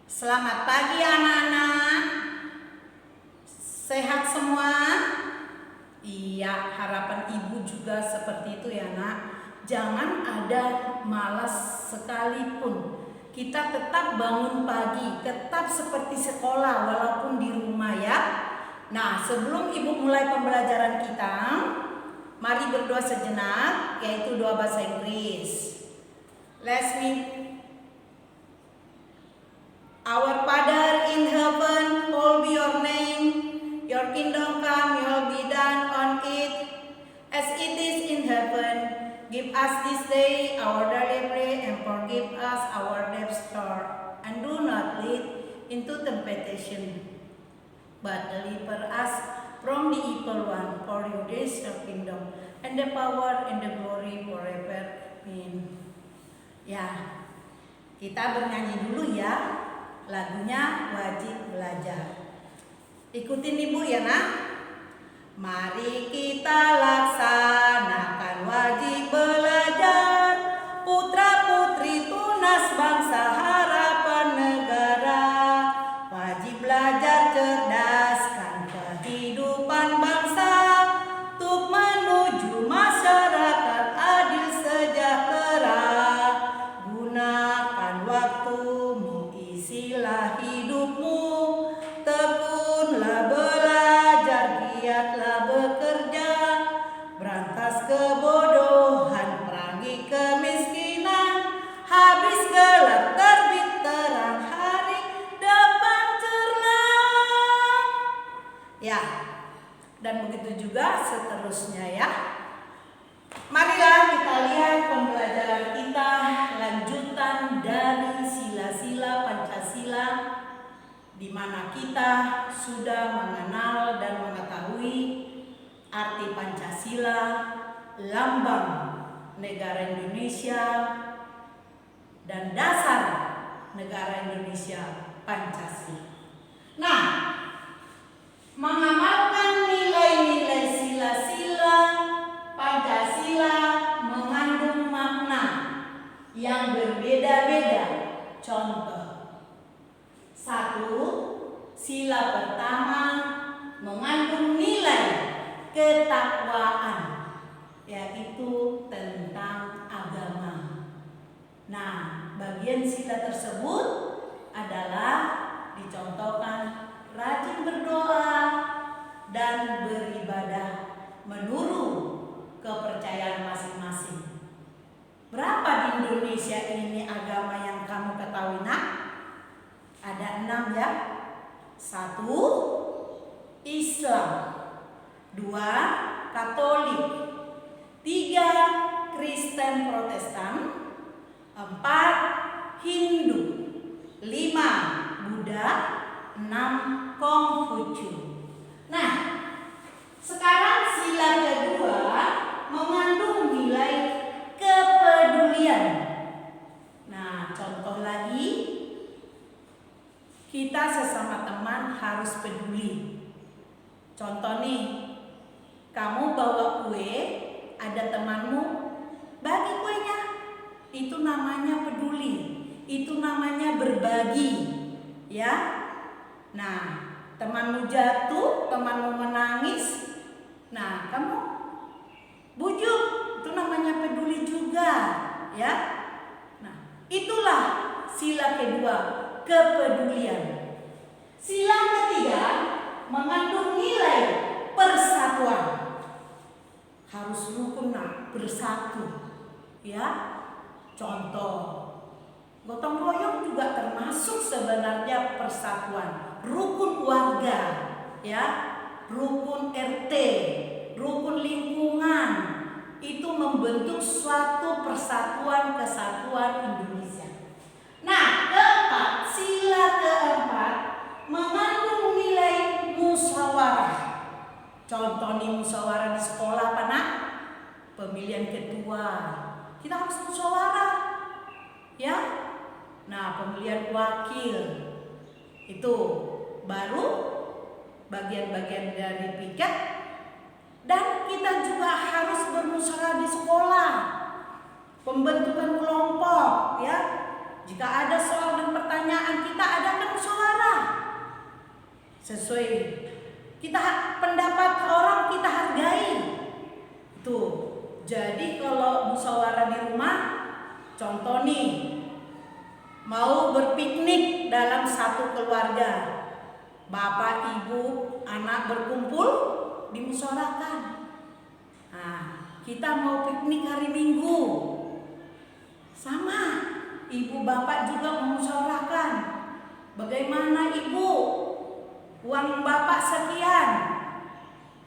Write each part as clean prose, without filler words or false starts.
Selamat pagi anak-anak. Sehat semua? Iya, harapan ibu juga seperti itu ya nak. Jangan ada malas sekalipun. Kita tetap bangun pagi, tetap seperti sekolah walaupun di rumah ya. Nah, sebelum ibu mulai pembelajaran kita, mari berdoa sejenak, yaitu doa bahasa Inggris. Let's meet. Our Father in heaven, hallowed be your name. Your kingdom come, your will be done on earth as it is in heaven. Give us this day our daily bread and forgive us our debts, and do not lead into temptation, but deliver us from the evil one. For you is the kingdom and the power and the glory forever. Amen. Ya, kita bernyanyi dulu ya. Lagunya Wajib Belajar. Ikutin ibu ya nak. Mari kita laksanakan wajib belajar. Putra putri tunas bangsa harapan negara. Wajib belajar cerdaskan kehidupan bangsa. Untuk menuju masyarakat adil sejahtera. Gunakan waktumu, isilah hidupmu, tekunlah belajar, giatlah bekerja, berantas kebodohan, perangi kemiskinan, habis gelap terbit terang hari depan cerah. Ya, dan begitu juga seterusnya ya. Marilah kita lihat pembelajaran kita, lanjutan dari sila-sila Pancasila, di mana kita sudah mengenal dan mengetahui arti Pancasila, lambang negara Indonesia, dan dasar negara Indonesia, Pancasila. Nah, mengamalkan nilai-nilai sila-sila Pancasila mengandung makna yang berbeda-beda. Contoh, 1. Sila pertama mengandung nilai ketakwaan, yaitu tentang agama. Nah, bagian sila tersebut adalah dicontohkan rajin berdoa dan beribadah menurut kepercayaan masing-masing. Berapa di Indonesia ini agama yang kamu ketahui nak? Ada 6 ya. 1. Islam. 2. Katolik. 3. Kristen Protestan. 4. Hindu. 5. Buddha. 6. Konghucu. Nah, sekarang sila kedua mengandung nilai kepedulian. Nah, contoh lagi, kita sesama teman harus peduli. Contoh nih, kamu bawa kue, ada temanmu, bagi kuenya. Itu namanya peduli. Itu namanya berbagi. Ya. Nah, temanmu jatuh, temanmu menangis. Nah, kamu bujuk, itu namanya peduli juga, ya. Nah, itulah sila kedua, kepedulian. Sila ketiga mengandung nilai persatuan. Harus rukun bersatu, ya. Contoh, gotong royong juga termasuk sebenarnya persatuan. Rukun warga, ya. Rukun RT, rukun lingkungan, itu membentuk suatu persatuan kesatuan Indonesia. Nah, keempat, sila keempat mengandung nilai musyawarah. Contoh nih musyawarah di sekolah apa nak? Pemilihan ketua, kita harus musyawarah, ya. Nah, pemilihan wakil itu baru bagian-bagian dari piket. Dan kita juga harus bermusyawarah di sekolah, pembentukan kelompok, ya. Jika ada soal dan pertanyaan, kita adakan sesuai pendapat orang kita hargai. Tuh. Jadi kalau musyawarah di rumah, contoh nih, mau berpiknik dalam satu keluarga, bapak, ibu, anak berkumpul, dimusyawarahkan. Nah, kita mau piknik hari Minggu, sama, ibu bapak juga memusyawarahkan. Bagaimana ibu, uang bapak sekian,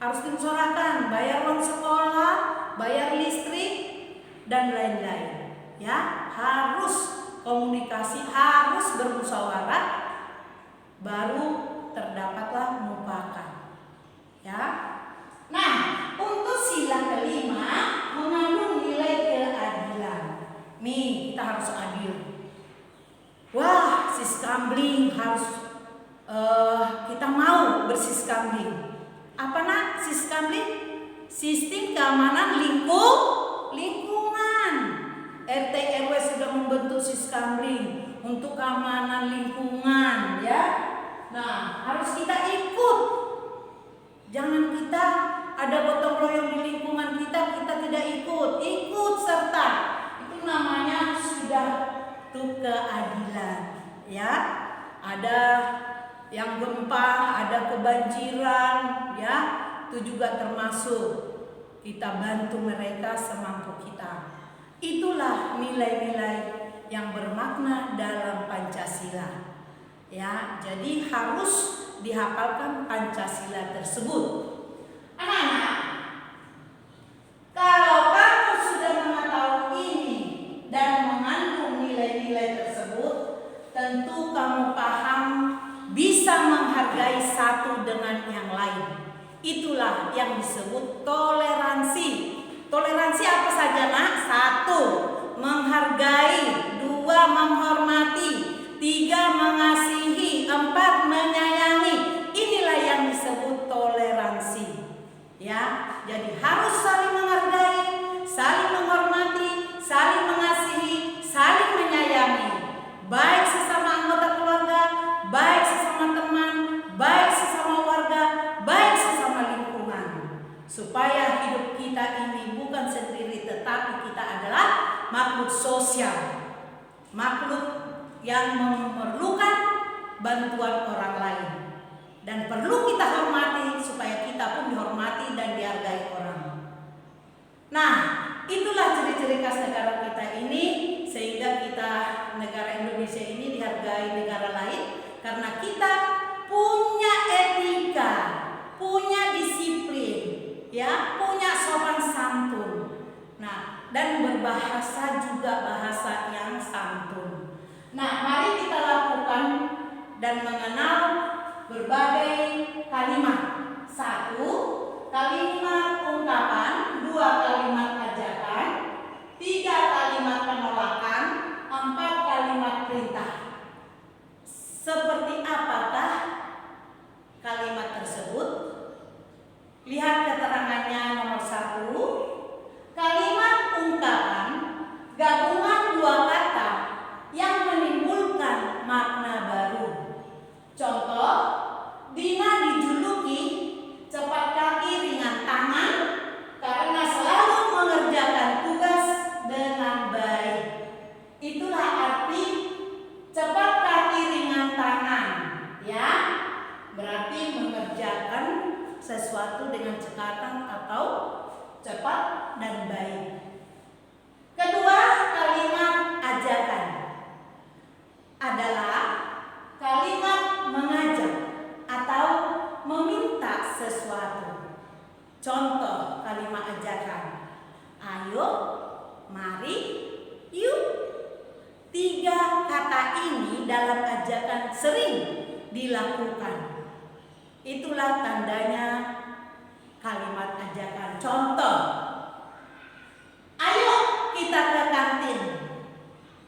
harus dimusyawarahkan, bayar uang sekolah, bayar listrik, dan lain-lain. Ya, harus komunikasi, harus bermusyawarah, baru terdapatlah mufakat. Ya. Nah, untuk sila kelima mengandung nilai keadilan. Nih, kita harus adil. Wah, siskambling harus kita mau bersiskambling. Apa nak siskambling? Sistem keamanan lingkungan. RT RW sudah membentuk siskambling untuk keamanan lingkungan, ya. Nah, harus kita ikut. Jangan kita ada gotong royong di lingkungan kita tidak ikut serta. Itu namanya sudah tuh keadilan, ya. Ada yang gempa, ada kebanjiran, ya. Itu juga termasuk kita bantu mereka semampu kita. Itulah nilai-nilai yang bermakna dalam Pancasila. Ya, jadi harus dihafalkan Pancasila tersebut. Anak-anak, kalau kamu sudah mengetahui ini dan mengandung nilai-nilai tersebut, tentu kamu paham bisa menghargai satu dengan yang lain. Itulah yang disebut toleransi. Toleransi apa saja nak? 1. Menghargai, 2. Menghormati, 3. mengasihi, 4. menyayangi. Inilah yang disebut toleransi. Ya, jadi harus saling menghargai, saling menghormati, saling mengasihi, saling menyayangi. Baik sesama anggota keluarga, baik sesama teman, baik sesama warga, baik sesama lingkungan. Supaya hidup kita ini bukan sendiri, tetapi kita adalah makhluk sosial, makhluk yang memerlukan bantuan orang lain, dan perlu kita hormati supaya kita pun dihormati dan dihargai orang. Nah, itulah ciri-ciri khas negara kita ini, sehingga kita negara Indonesia ini dihargai negara lain karena kita punya etika, punya disiplin, ya, punya sopan santun. Nah, dan berbahasa juga bahasa yang santun. Nah, mari kita lakukan dan mengenal berbagai kalimat. 1. Kalimat ungkapan, 2. kalimat ajakan, 3. kalimat penolakan, 4. kalimat perintah. Seperti apakah kalimat tersebut? Lihat keterangannya. Nomor 1, kalimat ungkapan gabungan dua kata yang menimbulkan makna baru. Contoh, Dina dijuluki cepat kaki ringan tangan karena selalu mengerjakan tugas dengan baik. Itulah arti cepat kaki ringan tangan, ya. Berarti mengerjakan sesuatu dengan cekatan atau cepat dan baik. Kedua, kalimat ajakan adalah kalimat mengajak atau meminta sesuatu. Contoh kalimat ajakan: ayo, mari, yuk. 3 kata ini dalam ajakan sering dilakukan. Itulah tandanya kalimat ajakan. Contoh, ayo kita ke kantin.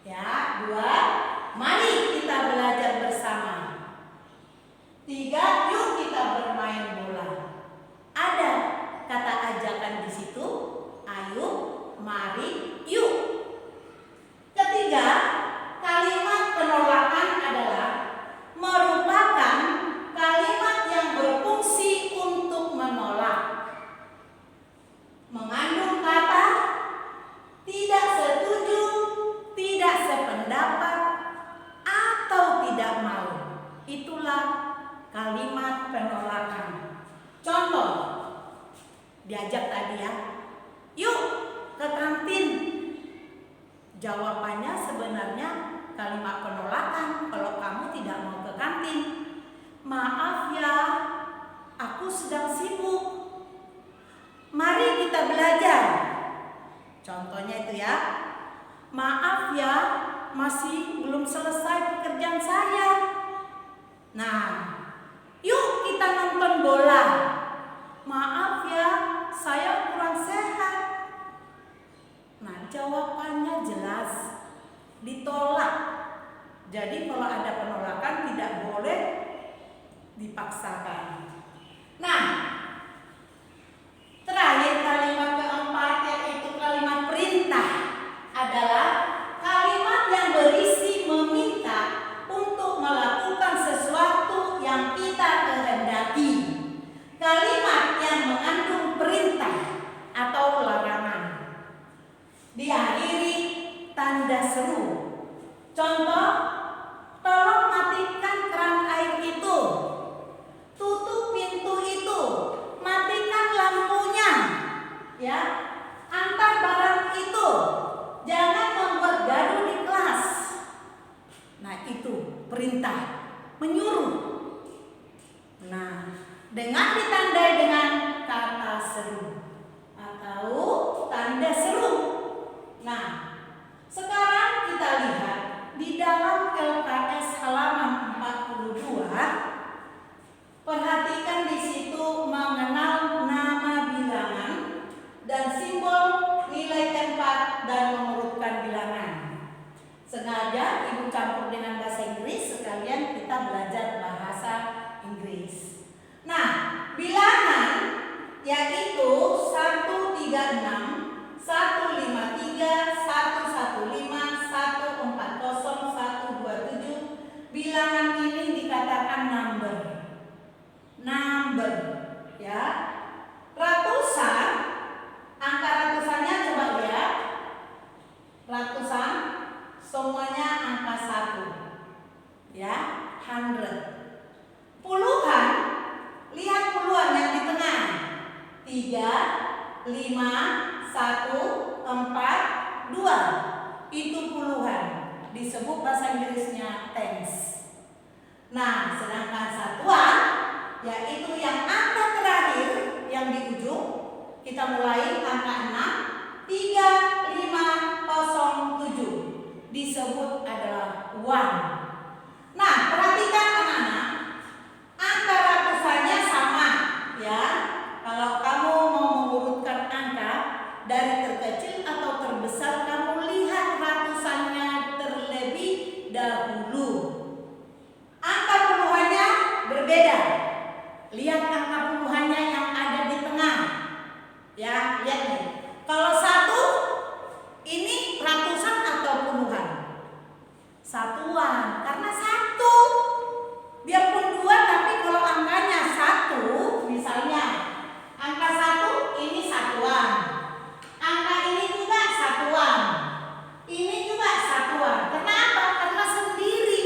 Ya, 2, mari kita belajar bersama. 3, yuk kita bermain bola. Ada kata ajakan di situ, ayo, mari, yuk. Ketiga, kalimat penolakan adalah merupakan kalimat itulah kalimat penolakan. Contoh, diajak tadi ya, yuk ke kantin. Jawabannya sebenarnya kalimat penolakan kalau kamu tidak mau ke kantin. Maaf ya, aku sedang sibuk. Mari kita belajar. Contohnya itu ya. Maaf ya, masih belum selesai pekerjaan saya. Nah, yuk kita nonton bola. Maaf ya, saya kurang sehat. Nah, jawabannya jelas, ditolak. Jadi kalau ada penolakan tidak boleh dipaksakan. Nah, terakhir kalimat keempat yaitu kalimat perintah adalah kalimat yang berisi meminta untuk melakukan sesuatu yang kita kehendaki. Kalimat yang mengandung perintah atau larangan diakhiri tanda seru. Contoh, tolong matikan keran air itu. Tutup pintu itu. Matikan lampunya. Ya, antar barang itu. Jangan membuat gaduh di kelas. Nah, itu perintah, menyuruh. Nah, dengan ditandai dengan kata seru atau tanda seru. Nah, sekarang kita lihat di dalam LKS halaman 42. Perhatikan di situ mengenal nama bilangan dan simbol nilai tempat dan mengurutkan bilangan. Sengaja Ibu campur dengan bahasa Inggris sekalian kita belajar bahasa Inggris. Nah, bilangan yaitu 136, 153, 115, 140, 127. Bilangan ini dikatakan number. Number, ya. Ratusan, angka ratusannya coba lihat. Ratusan semuanya angka 1. Ya, 100. Puluhan, lihat puluhan yang di tengah. 3, 5, 1, 4, 2. Itu puluhan. Disebut bahasa Inggrisnya tens. Nah, sedangkan satuan yaitu yang angka terakhir yang di ujung, kita mulai angka 6, 3, 5, 0, 7. Disebut adalah one. Nah, perhatikan anak-anak, angka ratusannya sama ya. Kalau kamu mau mengurutkan angka dari terkecil atau terbesar, kamu lihat ratusannya terlebih dahulu. Angka puluhannya berbeda. Lihat angka puluhannya yang ada di tengah. Ya, lihat nih. Kalau 1 ini ratusan atau puluhan? Satuan, karena 1. Biarpun 2 tapi kalau angkanya 1, misalnya angka 1 ini satuan. Angka ini juga satuan. Ini juga satuan. Kenapa? Karena sendiri.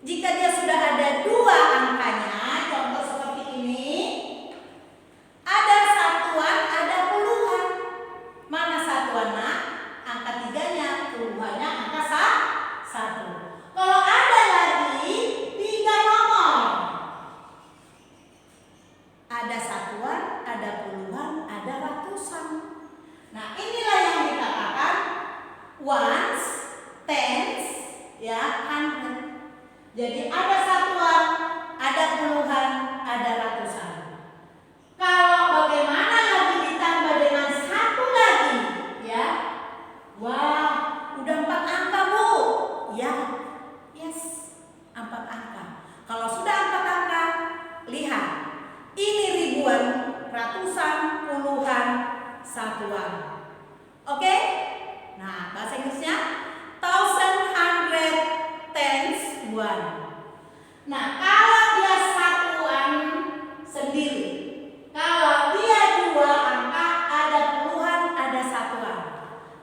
Jika dia sudah ada 2 angkanya, contoh seperti ini, ada satuan, ada puluhan. Mana satuan, nak? Angka 3-nya, puluhannya angka 1. Kalau ada lagi 3 nomor, ada satuan, ada puluhan, ada ratusan. Nah, inilah yang dikatakan ones, tens, ya, hundred. Jadi ada satuan, ada puluhan, ada ratusan. Kalau bagaimana lagi ditambah dengan 1 lagi, ya? Wah, udah 4 angka, Bu. Ya, yes, 4 angka. Kalau sudah 4 angka, lihat. Ini ribuan, ratusan, puluhan, satuan. Oke? Nah, bahasa Inggrisnya thousand, hundred, tens, one. Nah, kalau dia satuan sendiri, kalau dia 2 angka, ada puluhan, ada satuan.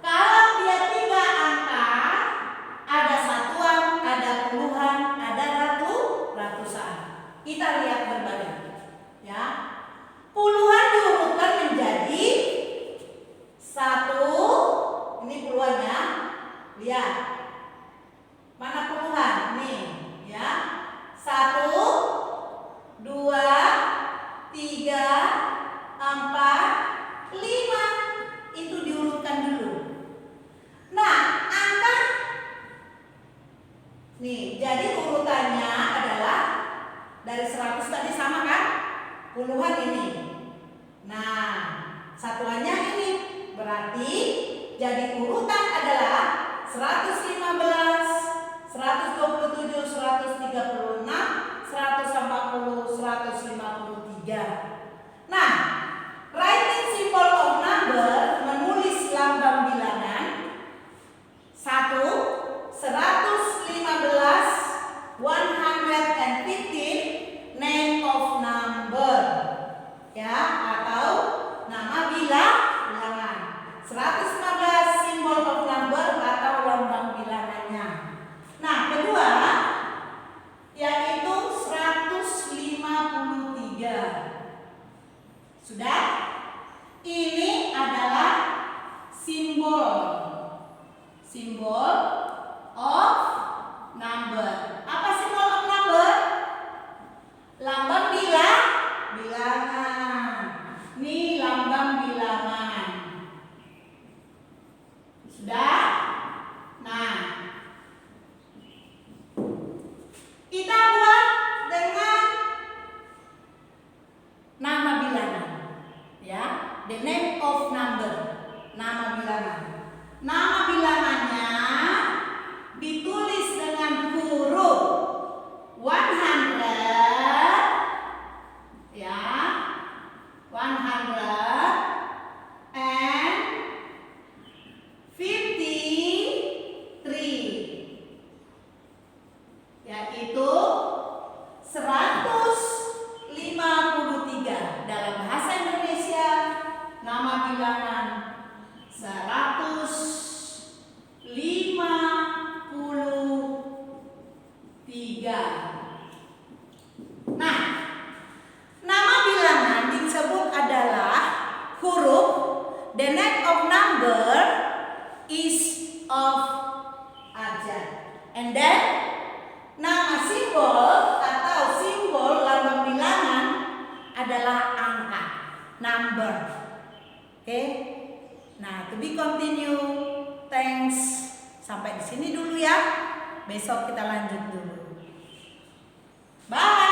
Kalau dia 3 angka, ada satuan, ada puluhan, ada urutannya adalah dari 100 tadi sama kan? Puluhan ini. Nah, satuannya ini. Berarti jadi urutan adalah 115, 127, 136, 140, 153. Nah, writing symbol of number, menulis lambang bilangan. 1, 115, 115, name of number. Ya, atau nama bilangan. 115 symbol of number atau lambang bilangannya. Nah, kedua yaitu 153. Sudah? Ini adalah simbol of number. Apa simbol of number? Lambang bilangan. Ini lambang bilangan. Sudah? Nah, kita buat dengan nama bilangan. Ya, the name of number. Nama bilangan. Nama bilangannya ditulis dengan huruf 100, ya, 153, yaitu 153. Dalam bahasa Indonesia nama bilangan 153. Nah, nama bilangan disebut adalah huruf. The name of number is of abjad. And then nama simbol atau simbol lambang bilangan adalah angka, number. Oke. Nah, to be continue. Thanks. Sampai di sini dulu ya. Besok kita lanjut dulu. Bye.